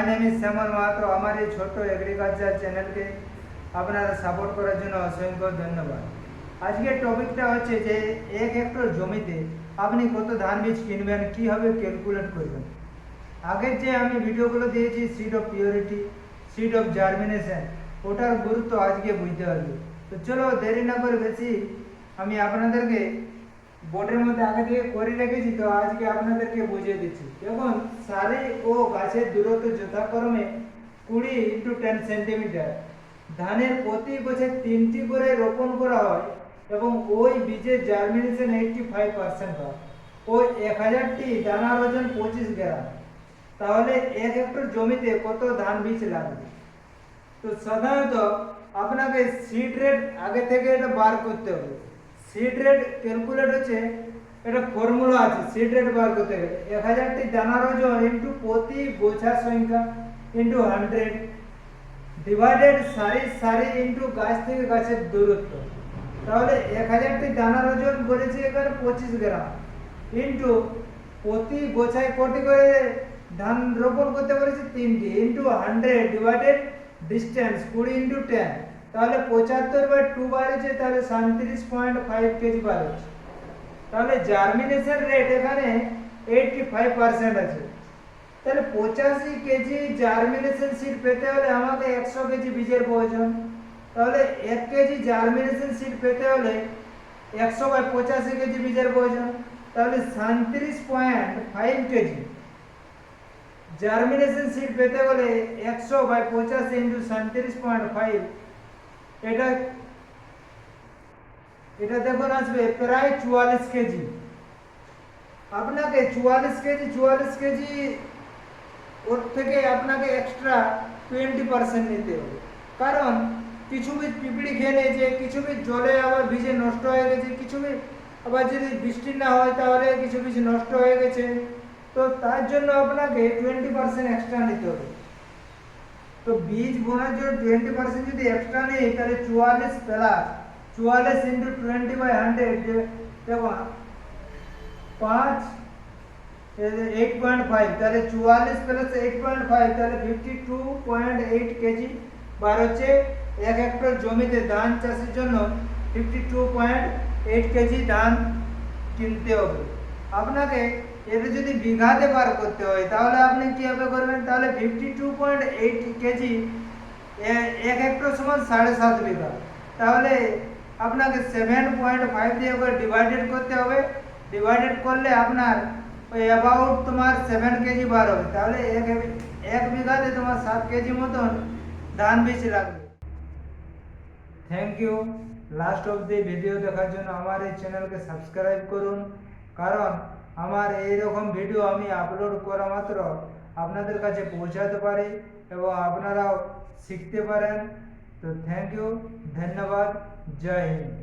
My name is Shyamal Mahato. আমার এই ছোট্ট এগ্রিকালচার চ্যানেলকে আপনারা সাপোর্ট করার জন্য অসংখ্য ধন্যবাদ। আজকের টপিকটা হচ্ছে যে 1 হেক্টর জমিতে আপনি কত ধান বীজ কিনবেন, কীভাবে ক্যালকুলেট করবেন। আগের যে আমি ভিডিওগুলো দিয়েছি seed of purity, seed of germination, ওটার গুরুত্ব আজকে বুঝতে পারবে। তো চলো দেরি না করে বেশি আমি আপনাদেরকে বোর্ডের মধ্যে আগে থেকে করে রেখেছি, তো আজকে আপনাদেরকে বুঝিয়ে দিচ্ছি। দেখুন, সারি ও গাছের দূরত্ব যথাক্রমে 20 × 10 সেন্টিমিটার। ধানের প্রতি বছর 3টি করে রোপণ করা হয় এবং ওই বীজের জার্মিনেশন 85% হয়। ওই 1000টি দানার ওজন 25 গ্রাম। তাহলে 1 হেক্টর জমিতে কত ধান বীজ লাগবে? তো সাধারণত আপনাকে সিড রেট আগে থেকে এটা বার করতে হবে। সিড রেট ক্যালকুলেট হচ্ছে, এটা ফর্মুলা আছে। সিড রেট বার করতে গেলে 1000টি দানার ওজন ইন্টু প্রতি গোছা সংখ্যা ইন্টু 100 ডিভাইডেড সারি সারি ইন্টু গাছ থেকে গাছের দূরত্ব। তাহলে 1000টি দানার ওজন বলেছি এখানে 25 গ্রাম ইন্টু প্রতি গোছায় কটি করে ধান রোপণ করতে বলেছি 3টি ইন্টু 100 ডিভাইডেড ডিস্টেন্স 20 × 10। তাহলে 75/2 বার হচ্ছে, তাহলে 37.5 কেজি বার হচ্ছে। তাহলে জার্মিনেশন রেট এখানে 85% আছে। তাহলে 85 কেজি জার্মিনেশন সিড পেতে হলে আমাকে 100 কেজি বীজের প্রয়োজন। তাহলে 1 কেজি জার্মিনেশন সিড পেতে হলে 100/85 কেজি বীজের প্রয়োজন। তাহলে 37.5 কেজি জার্মিনেশন সিড পেতে হলে 100/85 ইন্টু 37.5, এটা দেখুন আসবে প্রায় 44 কেজি। আপনাকে 44 কেজি ওর থেকে আপনাকে এক্সট্রা 20% নিতে হবে। কারণ কিছু বীজ পিঁপড়ি খেয়ে নিয়েছে, কিছু বীজ জলে আবার ভিজে নষ্ট হয়ে গেছে, কিছু বীজ আবার যদি বৃষ্টি না হয় তাহলে কিছু বীজ নষ্ট হয়ে গেছে। তো তার জন্য আপনাকে 20% এক্সট্রা নিতে হবে। তো বীজ বোনার জন্য 20% যদি এক্সট্রা নেই, তাহলে 44 প্লাস 44 ইন্টু 20/100 দেখো 8.5, তাহলে 44 প্লাস 8.5 তাহলে 52.8 কেজি বার হচ্ছে। 1 হেক্টর জমিতে ধান চাষের জন্য 52.8 কেজি ধান কিনতে হবে। আপনাকে এটা যদি বিঘাতে বার করতে হয় তাহলে আপনি কিভাবে করবেন? তাহলে 52.8 কেজি 1 হেক্টর সমান 7.5 বিঘা। তাহলে আপনাকে 7.5 দিয়ে করে ডিভাইডেড করতে হবে। ডিভাইডেড করলে আপনার ওই অ্যাবাউট তোমার 7 কেজি বার হবে। তাহলে এক বিঘাতে তোমার 7 কেজি মতন ধান বীজ লাগবে। Thank you. Last of the video দেখার জন্য আমার এই চ্যানেলকে সাবস্ক্রাইব করুন, কারণ আমার এই রকম ভিডিও আমি আপলোড করা মাত্র আপনাদের কাছে পৌঁছাতে পারি এবং আপনারাও শিখতে পারেন। তো থ্যাংক ইউ, ধন্যবাদ, জয় হিন্দ।